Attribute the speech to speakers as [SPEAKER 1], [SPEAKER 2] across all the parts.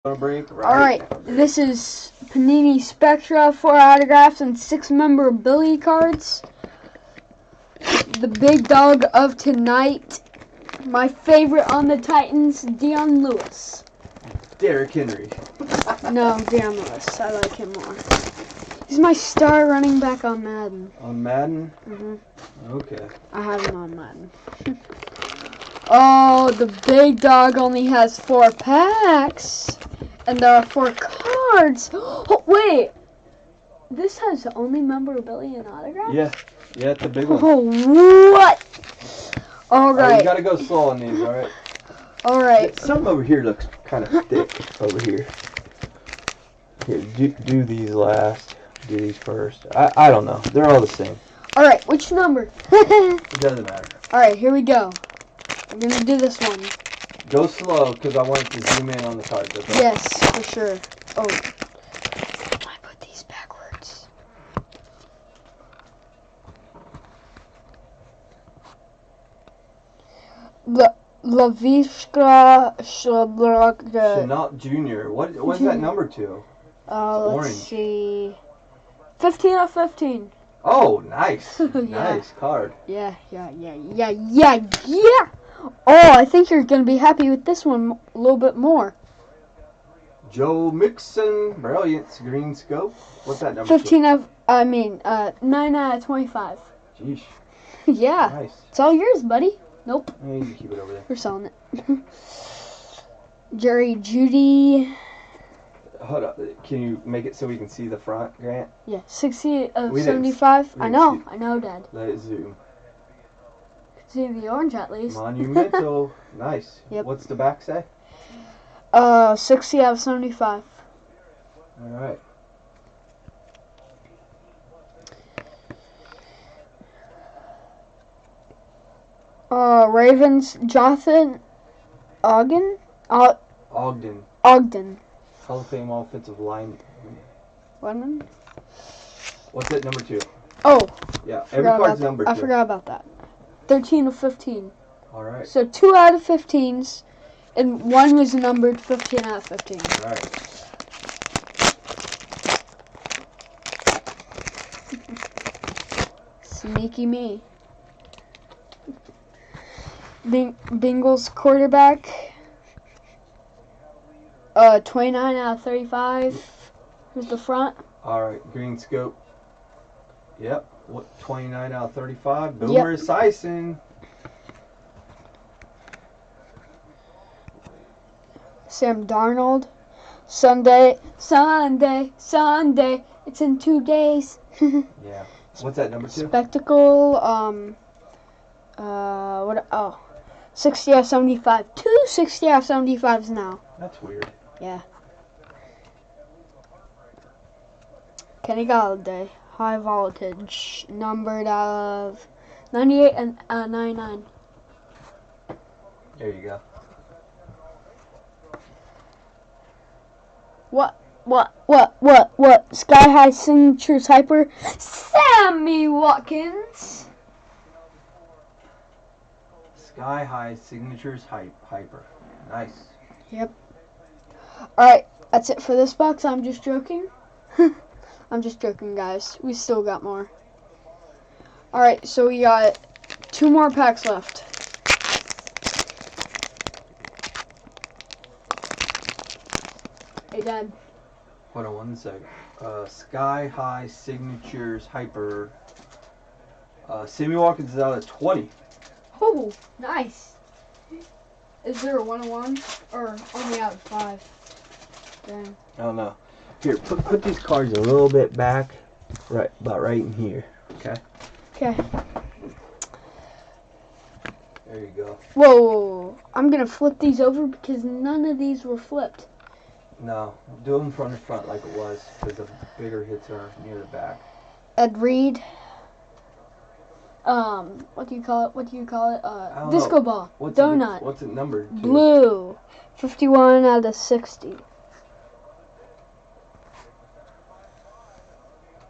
[SPEAKER 1] Break right
[SPEAKER 2] Alright, this is Panini Spectra, 4 autographs and 6 memorability cards. The big dog of tonight, my favorite on the Titans, Dion Lewis.
[SPEAKER 1] Derrick Henry.
[SPEAKER 2] No, Dion Lewis. I like him more. He's my star running back on Madden.
[SPEAKER 1] On Madden?
[SPEAKER 2] Mm-hmm.
[SPEAKER 1] Okay.
[SPEAKER 2] I have him on Madden. Oh, the big dog only has 4 packs. And there are 4 cards. Oh, wait. This has only memorability and autographs?
[SPEAKER 1] Yeah, it's a big one.
[SPEAKER 2] Oh, what? Alright.
[SPEAKER 1] You gotta go slow on these, alright?
[SPEAKER 2] Alright.
[SPEAKER 1] Some over here looks kind of thick over here. Here, do these last. Do these first. I don't know. They're all the same.
[SPEAKER 2] Alright, which number?
[SPEAKER 1] It doesn't matter.
[SPEAKER 2] Alright, here we go. I'm gonna do this one.
[SPEAKER 1] Go slow, because I want to zoom in on the cards. Okay?
[SPEAKER 2] Yes, for sure. Oh. I put these backwards. Lavishka
[SPEAKER 1] Chenault Jr. What's that number to?
[SPEAKER 2] Let's
[SPEAKER 1] orange.
[SPEAKER 2] see. 15 out of 15.
[SPEAKER 1] Oh, nice.
[SPEAKER 2] Yeah.
[SPEAKER 1] Nice card.
[SPEAKER 2] Yeah. Oh, I think you're going to be happy with this one a little bit more.
[SPEAKER 1] Joe Mixon, Brilliance, Green Scope. What's that number?
[SPEAKER 2] 9 out of 25.
[SPEAKER 1] Jeez.
[SPEAKER 2] Yeah.
[SPEAKER 1] Nice.
[SPEAKER 2] It's all yours, buddy. Nope.
[SPEAKER 1] Yeah, you can keep it over there.
[SPEAKER 2] We're selling it. Jerry Judy.
[SPEAKER 1] Hold up. Can you make it so we can see the front, Grant?
[SPEAKER 2] Yeah, 60 of
[SPEAKER 1] We didn't-
[SPEAKER 2] 75.
[SPEAKER 1] we
[SPEAKER 2] I
[SPEAKER 1] didn't
[SPEAKER 2] know, Dad.
[SPEAKER 1] Let it zoom.
[SPEAKER 2] See the orange at least.
[SPEAKER 1] Monumental. Nice.
[SPEAKER 2] Yep.
[SPEAKER 1] What's the back say?
[SPEAKER 2] 60 out of 75.
[SPEAKER 1] All right.
[SPEAKER 2] Ravens, Jonathan Ogden.
[SPEAKER 1] Ogden. Hall of Fame offensive line.
[SPEAKER 2] Lineman.
[SPEAKER 1] What's that number 2?
[SPEAKER 2] Oh.
[SPEAKER 1] Yeah, every card's number 2.
[SPEAKER 2] I forgot about that. 13 of 15.
[SPEAKER 1] All right.
[SPEAKER 2] So 2 out of 15s, and 1 was numbered 15 out of 15.
[SPEAKER 1] All right.
[SPEAKER 2] Sneaky me. Bengals quarterback. 29 out of 35. Here's the front.
[SPEAKER 1] All right. Green Scope. Yep. What? 29 out of 35. Boomer Esiason.
[SPEAKER 2] Sam Darnold. Sunday. It's in 2 days.
[SPEAKER 1] Yeah. What's that number 2?
[SPEAKER 2] Spectacle. 60 out of 75. 2 60 out of 75s now.
[SPEAKER 1] That's weird.
[SPEAKER 2] Yeah. Kenny Galladay. High voltage. Numbered out of 98 and 99.
[SPEAKER 1] There you go.
[SPEAKER 2] What? Sky High Signatures Hyper. Sammy Watkins.
[SPEAKER 1] Sky High Signatures Hyper. Nice.
[SPEAKER 2] Yep. Alright, that's it for this box. I'm just joking. I'm just joking, guys. We still got more. Alright, so we got 2 more packs left. Hey, Dad.
[SPEAKER 1] Hold on 1 second. Sky High Signatures Hyper. Sammy Watkins is out of 20.
[SPEAKER 2] Oh, nice. Is there a 101 or only out of 5? Dang.
[SPEAKER 1] I don't know. Here, put these cards a little bit back. Right, about right in here. Okay?
[SPEAKER 2] Okay.
[SPEAKER 1] There you go.
[SPEAKER 2] Whoa. I'm going to flip these over because none of these were flipped.
[SPEAKER 1] No, do them front to front like it was, because the bigger hits are near the back.
[SPEAKER 2] Ed Reed. What do you call it? Disco
[SPEAKER 1] know.
[SPEAKER 2] ball.
[SPEAKER 1] What's
[SPEAKER 2] Donut.
[SPEAKER 1] What's it numbered to?
[SPEAKER 2] Blue. 51 out of 60.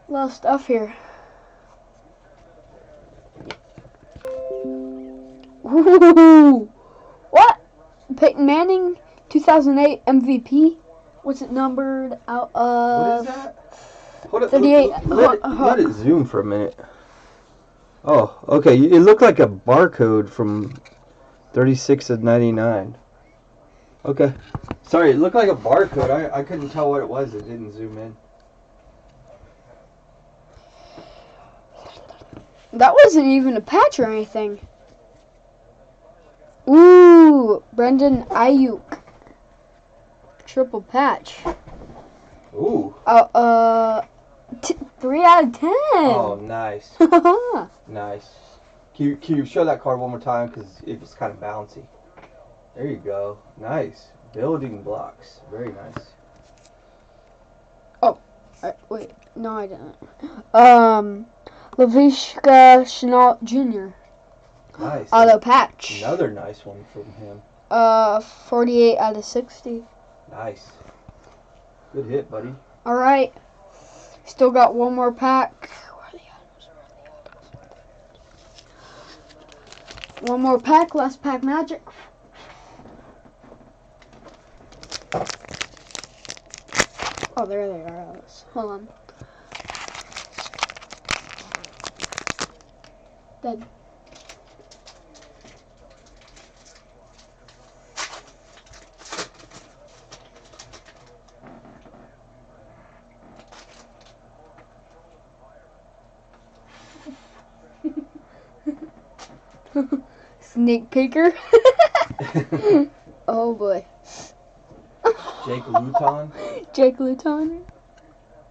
[SPEAKER 2] A lot of stuff here. Ooh. What? Peyton Manning, 2008 MVP. What's it numbered out
[SPEAKER 1] What
[SPEAKER 2] of?
[SPEAKER 1] is that? Hold it.
[SPEAKER 2] 38.
[SPEAKER 1] Let it zoom for a minute. Oh, okay. It looked like a barcode from 36 of 99. Okay. Sorry, it looked like a barcode. I couldn't tell what it was. It didn't zoom in.
[SPEAKER 2] That wasn't even a patch or anything. Ooh, Brendan Ayuk. Triple patch.
[SPEAKER 1] Ooh.
[SPEAKER 2] 3 out of 10.
[SPEAKER 1] Oh, nice. Nice. Can you show that card one more time? Because it's kind of bouncy. There you go. Nice. Building blocks. Very nice.
[SPEAKER 2] Wait, no, I didn't. Lavishka Chenault Jr.
[SPEAKER 1] Nice.
[SPEAKER 2] Auto patch.
[SPEAKER 1] Another nice one from him.
[SPEAKER 2] 48 out of 60.
[SPEAKER 1] Nice. Good hit, buddy.
[SPEAKER 2] All right. Still got one more pack. One more pack. Last pack magic. Oh, there they are. Hold on. Dead. Sneak peeker. Oh boy.
[SPEAKER 1] Jake Luton.
[SPEAKER 2] Jake Luton.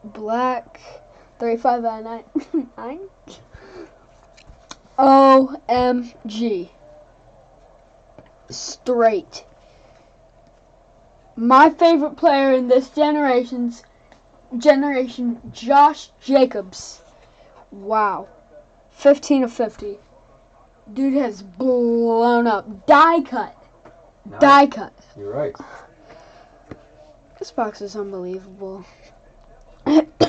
[SPEAKER 2] Black. 35 out of 9. OMG. Straight. My favorite player in this generation, Josh Jacobs. Wow. 15 of 50. Dude has blown up. Die cut.
[SPEAKER 1] Nice.
[SPEAKER 2] Die cut.
[SPEAKER 1] You're right.
[SPEAKER 2] This box is unbelievable. TJ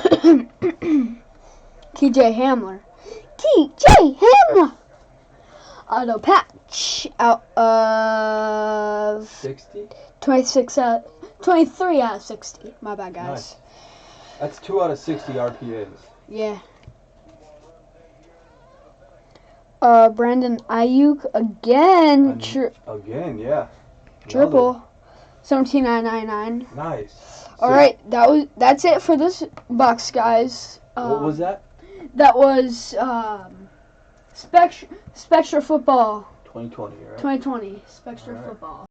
[SPEAKER 2] Hamler. TJ Hamler. Auto patch out of
[SPEAKER 1] 60?
[SPEAKER 2] 23 out of 60. My bad, guys.
[SPEAKER 1] Nice. That's 2 out of 60 RPAs.
[SPEAKER 2] Yeah. Brandon Ayuk again.
[SPEAKER 1] Again, yeah.
[SPEAKER 2] Triple. 17,999.
[SPEAKER 1] Nice.
[SPEAKER 2] All right, that's it for this box, guys.
[SPEAKER 1] What was that?
[SPEAKER 2] That was Spectra Football
[SPEAKER 1] 2020, right?
[SPEAKER 2] 2020 Spectra
[SPEAKER 1] All right.
[SPEAKER 2] Football.